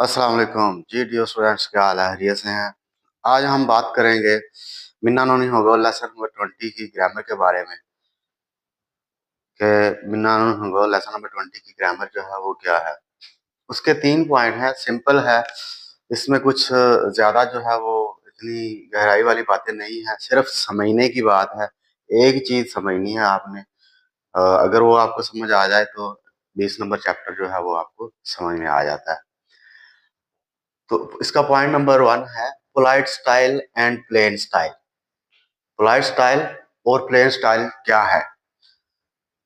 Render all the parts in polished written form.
अस्सलाम वालेकुम जी dear students, क्या हाल है? खैरियत से हैं? आज हम बात करेंगे मिन्ना नूनी होगो लेसन नंबर 20 की ग्रामर के बारे में कि मिन्ना नूनी होगो लेसन नंबर 20 की ग्रामर जो है वो क्या है। उसके 3 पॉइंट हैं, सिंपल है। इसमें कुछ ज्यादा जो है वो इतनी गहराई वाली बातें नहीं है, सिर्फ समझने की बात है। एक चीज समझनी है आपने। अगर वो आपको समझ आ जाए तो 20 नंबर चैप्टर जो है वो आपको समझ में आ जाता है। तो इसका पॉइंट नंबर 1 है polite style and plain style. Polite style और प्लेन स्टाइल क्या है?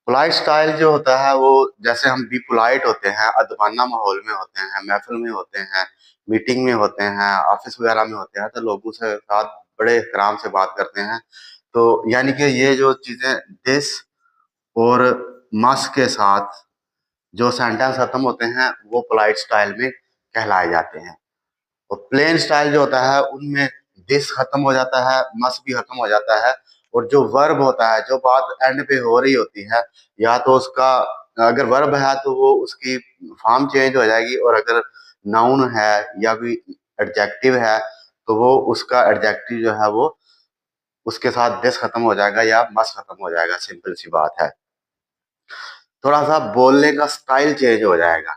पोलाइट स्टाइल जो होता है वो, जैसे हम भी पोलाइट होते हैं, अदबाना माहौल में होते हैं, महफिल में होते हैं, मीटिंग में होते हैं, ऑफिस वगैरह में होते हैं, तो लोगों से साथ बड़े एहतराम से बात करते हैं। तो यानी कि ये जो चीजें दिस और मस्ट के साथ जो सेंटेंस खत्म होते हैं वो पोलाइट स्टाइल में कहलाए जाते हैं। और प्लेन स्टाइल जो होता है उनमें दिस खत्म हो जाता है, मस्ट भी खत्म हो जाता है, और जो वर्ब होता है, जो बात एंड पे हो रही होती है, या तो उसका अगर वर्ब है तो वो उसकी फॉर्म चेंज हो जाएगी, और अगर नाउन है या कोई एडजेक्टिव है तो वो उसका एडजेक्टिव जो है वो उसके साथ दिस खत्म हो जाएगा या मस्ट खत्म हो जाएगा। सिंपल सी बात है। थोड़ा सा बोलने का स्टाइल चेंज हो जाएगा।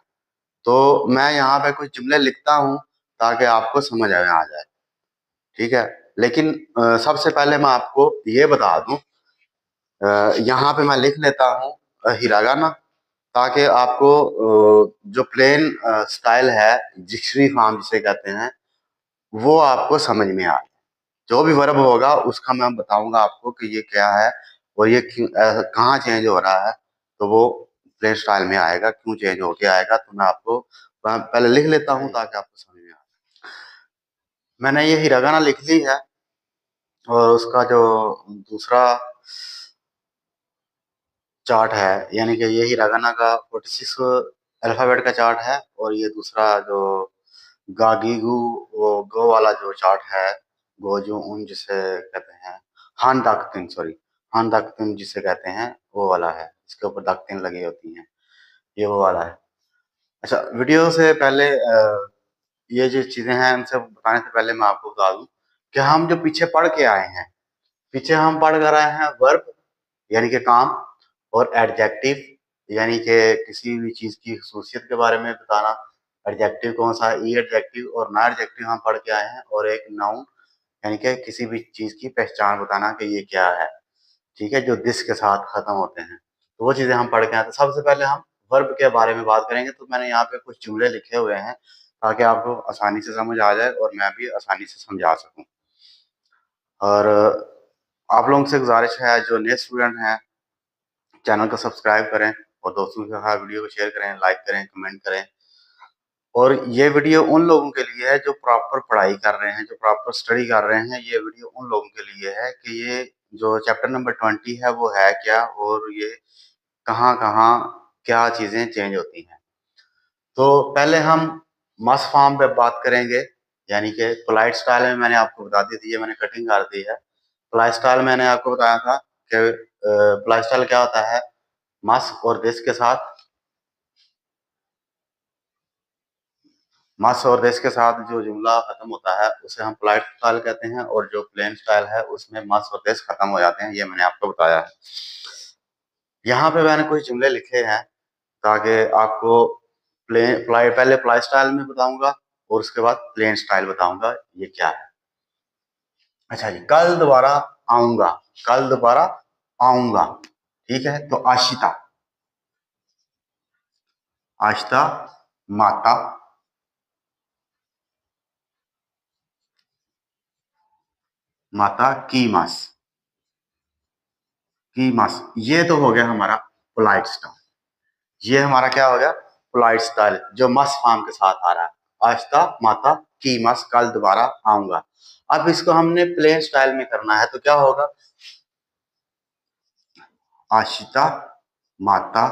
तो मैं यहाँ पे कुछ जुमले लिखता हूँ ताकि आपको समझ में आ जाए। ठीक है। लेकिन सबसे पहले मैं आपको ये बता दूं, यहाँ पे मैं लिख लेता हूँ हिरागाना, ताकि आपको जो प्लेन स्टाइल है, जिक्शरी फॉर्म जिसे कहते हैं, वो आपको समझ में आए। जो भी वर्ब होगा उसका मैं बताऊंगा आपको कि ये क्या है और ये कहाँ चेंज हो रहा है। तो वो प्लेन स्टाइल में आएगा, क्यों चेंज होके आएगा, तो मैं आपको पहले लिख लेता हूँ ताकि आपको समझ में आए। मैंने ये हिरागाना लिख ली है, और उसका जो दूसरा चार्ट है, यानी कि ये हिरागाना का 46 अल्फाबेट का चार्ट है, और ये दूसरा जो गागीगू, वो गो वाला जो चार्ट है, गो जो उन जिसे कहते हैं, हान दाक्तिन, सॉरी, हान दाक्तिन जिसे कहते हैं, वो वाला है। इसके ऊपर दाक्तिन लगी होती हैं, ये वो वाला है। अच्छा, वीडियो से पहले ये जो चीजें हैं इनसे बताने से पहले मैं आपको बता दूं कि हम जो पीछे पढ़ के आए हैं, पीछे हम पढ़ कर आए हैं वर्ब यानी कि काम, और एडजेक्टिव यानी कि किसी भी चीज की खसूसियत के बारे में बताना। एडजेक्टिव कौन सा है? ई एडजेक्टिव और ना एडजेक्टिव हम पढ़ के आए हैं, और एक नाउन यानी कि किसी भी चीज की पहचान बताना कि ये क्या है। ठीक है, जो दिस के साथ खत्म होते हैं, तो वो चीजें हम पढ़ के आए। तो सबसे पहले हम वर्ब के बारे में बात करेंगे। तो मैंने यहाँ पे कुछ जुमले लिखे हुए हैं ताकि आपको आसानी से समझ आ जाए और मैं भी आसानी से समझा सकूं। और आप लोगों से गुजारिश है, जो नए स्टूडेंट हैं, चैनल को सब्सक्राइब करें और दोस्तों के साथ वीडियो को शेयर करें, लाइक करें, कमेंट करें। और ये वीडियो उन लोगों के लिए है जो प्रॉपर पढ़ाई कर रहे हैं, जो प्रॉपर स्टडी कर रहे हैं। ये वीडियो उन लोगों के लिए है कि ये जो चैप्टर नंबर 20 है वो है क्या, और ये कहाँ कहाँ क्या चीजें चेंज होती हैं। तो पहले हम मस्ट फॉर्म पे बात करेंगे, यानी कि पोलाइट स्टाइल में मैंने आपको बता दी थी, ये मैंने कटिंग कर दी है। पोलाइट स्टाइल मैंने आपको बताया था कि पोलाइट स्टाइल क्या होता है, मस्ट और दिस के साथ, मस्ट और दिस के साथ जो जुमला खत्म होता है उसे हम पोलाइट स्टाइल कहते हैं, और जो प्लेन स्टाइल है उसमें मस्ट और दिस खत्म हो जाते हैं। ये मैंने आपको बताया है। यहाँ पे मैंने कुछ जुमले लिखे हैं ताकि आपको पहले पोलाइट स्टाइल में बताऊंगा और उसके बाद प्लेन स्टाइल बताऊंगा ये क्या है। अच्छा जी, कल दोबारा आऊंगा, कल दोबारा आऊंगा। ठीक है, तो आशिता, आशिता माता, माता की मास, की मास। ये तो हो गया हमारा पोलाइट स्टाइल। ये हमारा क्या हो गया? पोलाइट स्टाइल, जो मस फॉर्म के साथ आ रहा है। आशिता माता की मस, कल दोबारा आऊंगा। अब इसको हमने प्लेन स्टाइल में करना है, तो क्या होगा? आशिता माता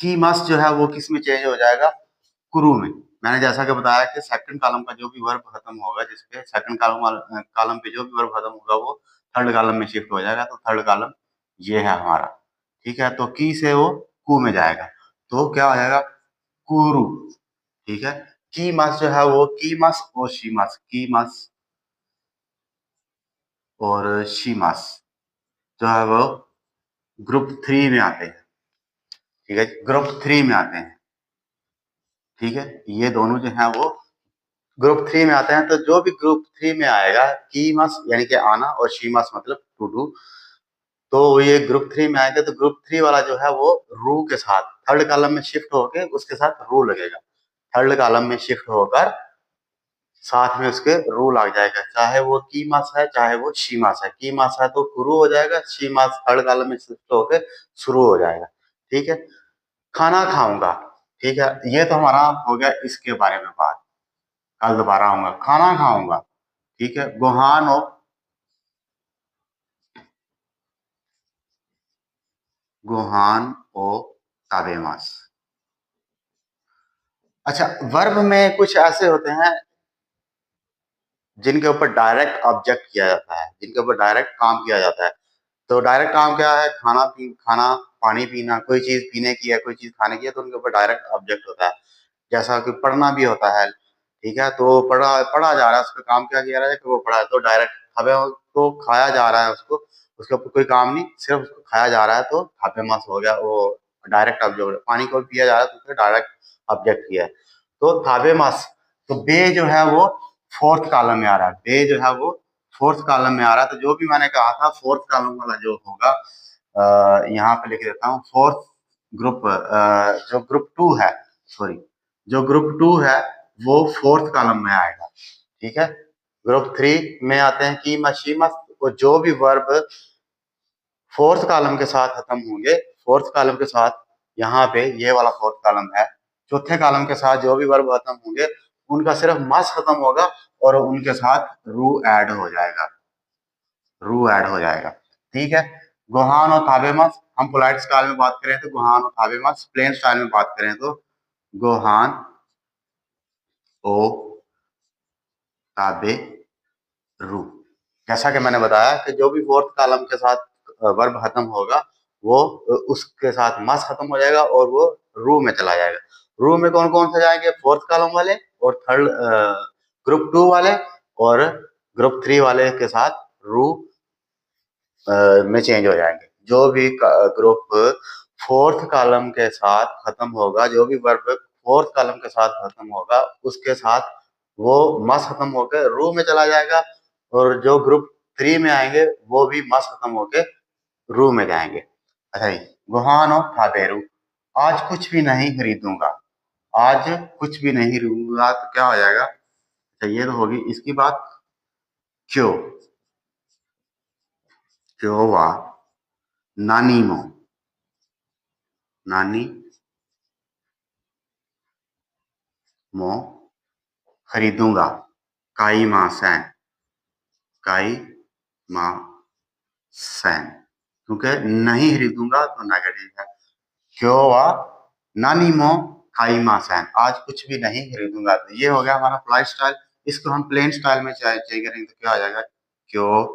की मस जो है वो किस में चेंज हो जाएगा? कुरु में। मैंने जैसा कि बताया कि सेकंड कॉलम का जो भी वर्ब खत्म होगा, जिसपे सेकंड कॉलम पे जो भी वर्ब खत्म होगा वो थर्ड कॉलम में शिफ्ट हो जाएगा। तो थर्ड कॉलम ये है हमारा। ठीक है, तो की से वो कु में जाएगा, तो क्या हो जाएगा? कुरु। ठीक है। की मास जो है वो की मास और शी मास, की मास और शी मास जो है वो ग्रुप 3 में आते हैं। ठीक है, ग्रुप 3 में आते हैं। ठीक है, ये दोनों जो है वो ग्रुप 3 में आते हैं। तो जो भी ग्रुप 3 में आएगा, की मास यानी कि आना और शी मास मतलब टू डू, तो ये ग्रुप 3 में आएंगे तो ग्रुप 3 वाला जो है वो रू के साथ थर्ड कॉलम में शिफ्ट होके उसके साथ रू लगेगा। थर्ड कॉलम में शिफ्ट होकर साथ में उसके रू लग जाएगा, चाहे वो की मास है चाहे वो शी मास है। की मास है तो गुरु हो जाएगा, शी मास थर्ड कॉलम में शिफ्ट होके शुरू हो जाएगा। ठीक है, खाना खाऊंगा। ठीक है, ये तो हमारा हो गया इसके बारे में बात। कल दोबारा आऊंगा, खाना खाऊंगा। ठीक है, गुहान हो, गुहान ओ ताबेमास। अच्छा, वर्ब में कुछ ऐसे होते हैं जिनके ऊपर डायरेक्ट ऑब्जेक्ट किया जाता है, जिनके ऊपर डायरेक्ट काम किया जाता है। तो डायरेक्ट काम क्या है? खाना, पानी पीना, कोई चीज पीने की है, कोई चीज खाने की है, तो उनके ऊपर डायरेक्ट ऑब्जेक्ट होता है। जैसा कि पढ़ना भी होता है। ठीक है, तो पढ़ा पढ़ा जा रहा है, उसका काम क्या किया जा रहा है कि वो पढ़ा है, तो डायरेक्ट खाबे को खाया जा रहा है उसको, उसके ऊपर कोई काम नहीं, सिर्फ उसको खाया जा रहा है, तो खाबे मस हो गया वो डायरेक्ट ऑब्जेक्ट। पानी को पिया जा रहा है तो उसने डायरेक्ट ऑब्जेक्ट किया है। तो थाबे मस, तो बे जो है वो फोर्थ कॉलम में आ रहा है, बे जो है वो फोर्थ कॉलम में आ रहा है। तो जो भी मैंने कहा था फोर्थ कॉलम वाला जो होगा, यहाँ पे लिख देता हूँ फोर्थ ग्रुप, जो ग्रुप 2 है, सॉरी, जो ग्रुप 2 है वो फोर्थ कॉलम में आएगा। ठीक है, ग्रुप 3 में आते हैं की मशी मस्त, और जो भी वर्ब फोर्थ कॉलम के साथ खत्म होंगे, फोर्थ कॉलम के साथ, यहाँ पे ये वाला फोर्थ कॉलम है, चौथे कॉलम के साथ जो भी वर्ब खत्म होंगे उनका सिर्फ मस खत्म होगा और उनके साथ रू ऐड हो जाएगा, रू ऐड हो जाएगा। ठीक है, गुहान और ताबेमस, हम पोलाइट स्टाइल में बात करें तो गुहान और ताबेमस, प्लेन स्टाइल में बात करें तो गुहान ओ ताबे रू। जैसा कि मैंने बताया कि जो भी फोर्थ कॉलम के साथ वर्ब खत्म होगा वो उसके साथ मस खत्म हो जाएगा और वो रू में चला जाएगा। रू में कौन कौन से जाएंगे? फोर्थ कॉलम वाले और थर्ड ग्रुप 2 वाले और ग्रुप 3 वाले के साथ रू में चेंज हो जाएंगे। जो भी ग्रुप फोर्थ कॉलम के साथ खत्म होगा, जो भी वर्ब फोर्थ कॉलम के साथ खत्म होगा उसके साथ वो मस खत्म होकर रू में चला जाएगा, और जो ग्रुप 3 में आएंगे वो भी मस खत्म होके रू में जाएंगे। अच्छा जी, गुहानो थाबेरू, आज कुछ भी नहीं खरीदूंगा। आज कुछ भी नहीं खरीदूंगा तो क्या हो जाएगा? अच्छा, ये तो होगी इसकी बात। क्यों, क्यों वा नानी मो, नानी मो खरीदूंगा, काई मा सैन, काई मा सैन, क्योंकि नहीं खरीदूंगा तो नेगेटिव है। क्यों वा नानी मो काई मा सैन, आज कुछ भी नहीं खरीदूंगा। तो ये हो गया हमारा फ्लाई स्टाइल। इसको हम प्लेन स्टाइल में चाहिए करेंगे तो क्या हो जाएगा? क्यों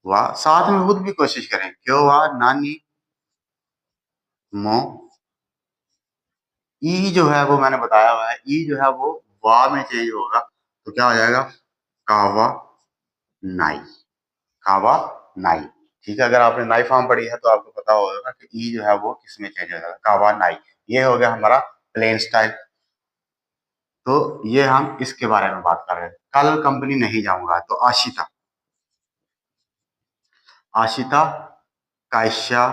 वा, साथ में खुद भी कोशिश करें, क्यों वा नानी मो, ई जो है वो मैंने बताया हुआ है, ई जो है वो वा में चेंज होगा, तो क्या हो जाएगा? कावा नाई, कावा नाई। ठीक है, अगर आपने नाई फॉर्म पढ़ी है तो आपको पता होगा कि ई जो है वो किस में चेंज हो जाएगा, कावा नाई। ये हो गया हमारा प्लेन स्टाइल। तो ये हम इसके बारे में बात कर रहे हैं। कल कंपनी नहीं जाऊंगा, तो आशिता, आशिता कायशा,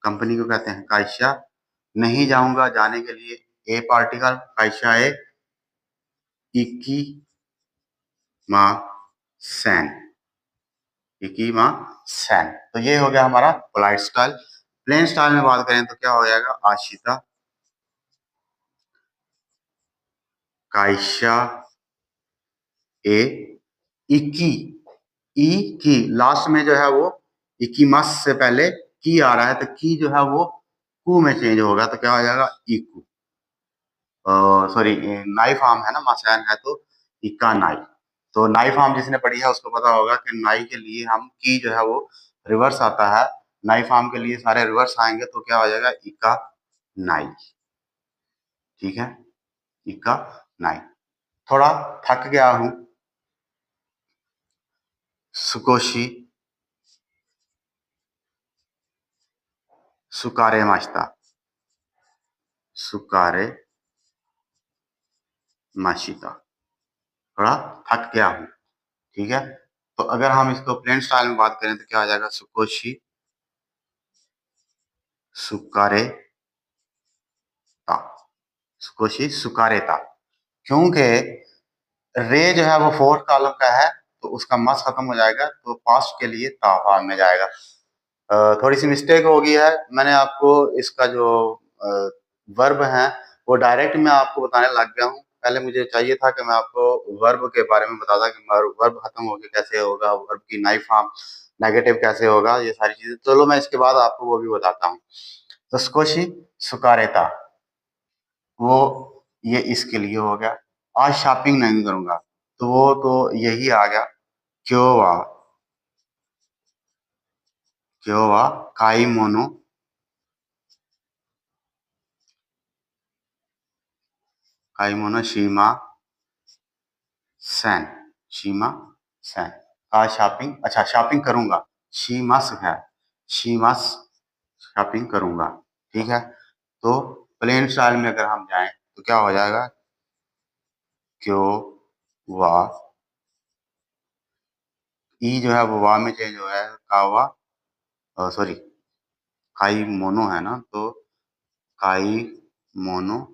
कंपनी को कहते हैं कायशा। नहीं जाऊंगा, जाने के लिए ए पार्टिकल, कायशा ए इक्की मा सैन, इक्की मा सैन। तो ये हो गया हमारा पोलाइट स्टाइल। प्लेन स्टाइल में बात करें तो क्या हो जाएगा? आशिता कायशा ए इक्की, ई की लास्ट में जो है वो इक्कीमस से पहले की आ रहा है, तो की जो है वो कू में चेंज होगा, तो क्या हो जाएगा? इकू, सॉरी, नाई फॉर्म है ना, मसैन है तो इक्का नाई। तो नाई फॉर्म जिसने पढ़ी है उसको पता होगा कि नाई के लिए हम की जो है वो रिवर्स आता है, नाई फॉर्म के लिए सारे रिवर्स आएंगे, तो क्या हो जाएगा? इक्का नाई। ठीक है, इका नाई। थोड़ा थक गया हूं, सुकोशी सुकारे माश्ता, सुकारे माशिता। थोड़ा थक गया हूं, ठीक है। तो अगर हम इसको प्लेन स्टाइल में बात करें तो क्या आ जाएगा, सुकोशी सुकारे ता, सुकोशी सुकारे ता। क्योंकि रे जो है वो फोर्थ कॉलम का है, तो उसका मस खत्म हो जाएगा, तो पास्ट के लिए ता फॉर्म में जाएगा। थोड़ी सी मिस्टेक हो गई है, मैंने आपको इसका जो वर्ब है वो डायरेक्ट मैं आपको बताने लग गया हूँ। पहले मुझे चाहिए था कि मैं आपको वर्ब के बारे में बताता कि वर्ब खत्म हो गया कैसे होगा, वर्ब की नाई फॉर्म नेगेटिव कैसे होगा, ये सारी चीजें। चलो मैं इसके बाद आपको वो भी बताता हूँ। तो स्कोशी सुकारेता, वो ये इसके लिए हो गया। आज शॉपिंग नहीं करूंगा, तो वो तो यही आ गया, क्यों क्यों काई मोनो शीमा सैन, शीमा सैन। आज शॉपिंग, अच्छा शॉपिंग करूंगा, शीमस है, शीमस शॉपिंग करूंगा, ठीक है। तो प्लेन स्टाइल में अगर हम जाएं तो क्या हो जाएगा, क्यों वा, ई जो है वो वा में चेंज हो है, कावा सॉरी काई मोनो है ना, तो काई मोनो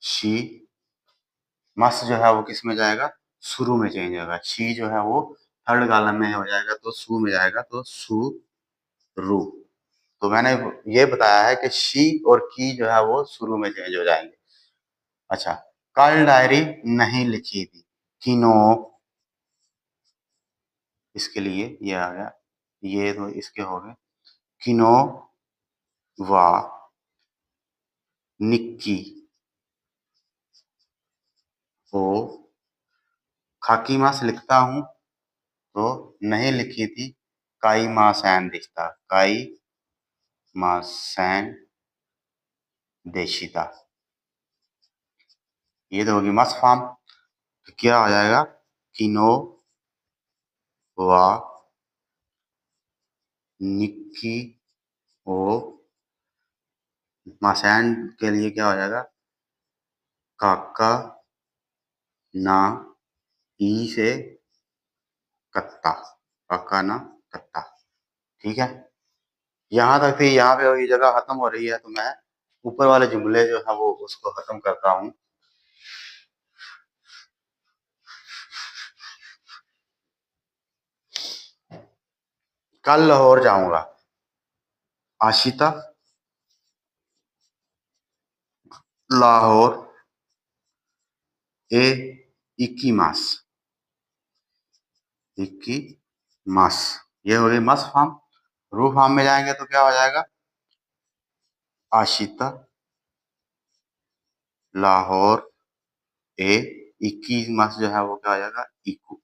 शी मस जो है वो किस में जाएगा, शुरू में चेंज होगा। शी जो है वो थर्ड कॉलम में हो जाएगा, तो सु में जाएगा, तो सु रू। तो मैंने ये बताया है कि शी और की जो है वो शुरू में चेंज हो जाएंगे। अच्छा, कल डायरी नहीं लिखी थी, किनो, इसके लिए ये आ गया, ये तो इसके हो गए, किनो वा निक्की ओ खाकी मास लिखता हूं, तो नहीं लिखी थी, काई मासैन रिश्ता, काई मासैन देशिता। ये तो होगी मस्ट फॉर्म। तो क्या आ जाएगा, किनो वा निक्की ओ मासैन के लिए क्या हो जाएगा, काका ना ई से कत्ता, काका ना कत्ता, ठीक है। यहाँ तक थी, यहाँ पे ये जगह खत्म हो रही है, तो मैं ऊपर वाले जुमले जो है वो उसको खत्म करता हूँ। कल लाहौर जाऊंगा, आशिता लाहौर ए इक्की मास, इक्की मास, ये हो गई मस फॉर्म। रू फॉर्म में जाएंगे तो क्या हो जाएगा, आशिता लाहौर ए इक्की मास जो है वो क्या हो जाएगा, इक्कू,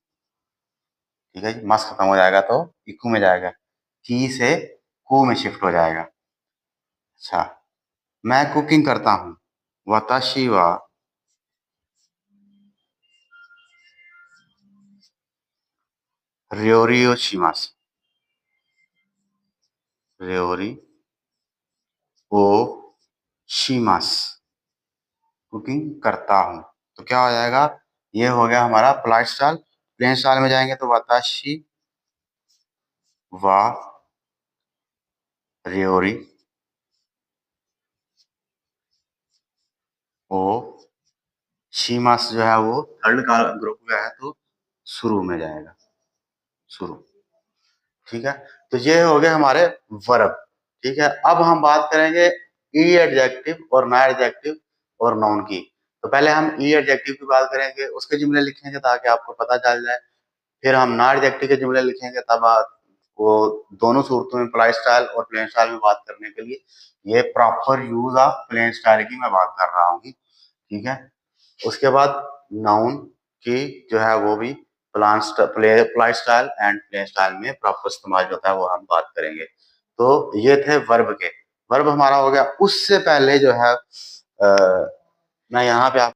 ठीक है जी। मस खत्म हो जाएगा तो इक्कू में जाएगा, की से कू में शिफ्ट हो जाएगा। अच्छा, मैं कुकिंग करता हूँ, वताशी वा र्योरी शिमास, र्योरी ओ शिमास, कुकिंग करता हूँ। तो क्या हो जाएगा, ये हो गया हमारा पोलाइट स्टाइल। प्लेन स्टाइल में जाएंगे तो वताशी वा र्योरी ओ शिमास जो है वो थर्ड का ग्रुप का है, तो शुरू में जाएगा, शुरू, ठीक है। तो ये हो गए हमारे वर्ब, ठीक है। अब हम बात करेंगे ई एडजेक्टिव और ना एडजेक्टिव और नाउन की। तो पहले हम ई एडजेक्टिव की बात करेंगे, उसके जुमले लिखेंगे ताकि आपको पता चल जाए। फिर हम ना एडजेक्टिव के जुमले लिखेंगे, तब वो दोनों सूरतों में पोलाइट स्टाइल और प्लेन स्टाइल में बात करने के लिए ये proper use of plain style की मैं बात कर रहा हूँ, ठीक है। उसके बाद नाउन की जो है वो भी polite style and plain style में प्रॉपर इस्तेमाल जो होता है वो हम बात करेंगे। तो ये थे वर्ब के। वर्ब हमारा हो गया। उससे पहले जो है मैं यहाँ पे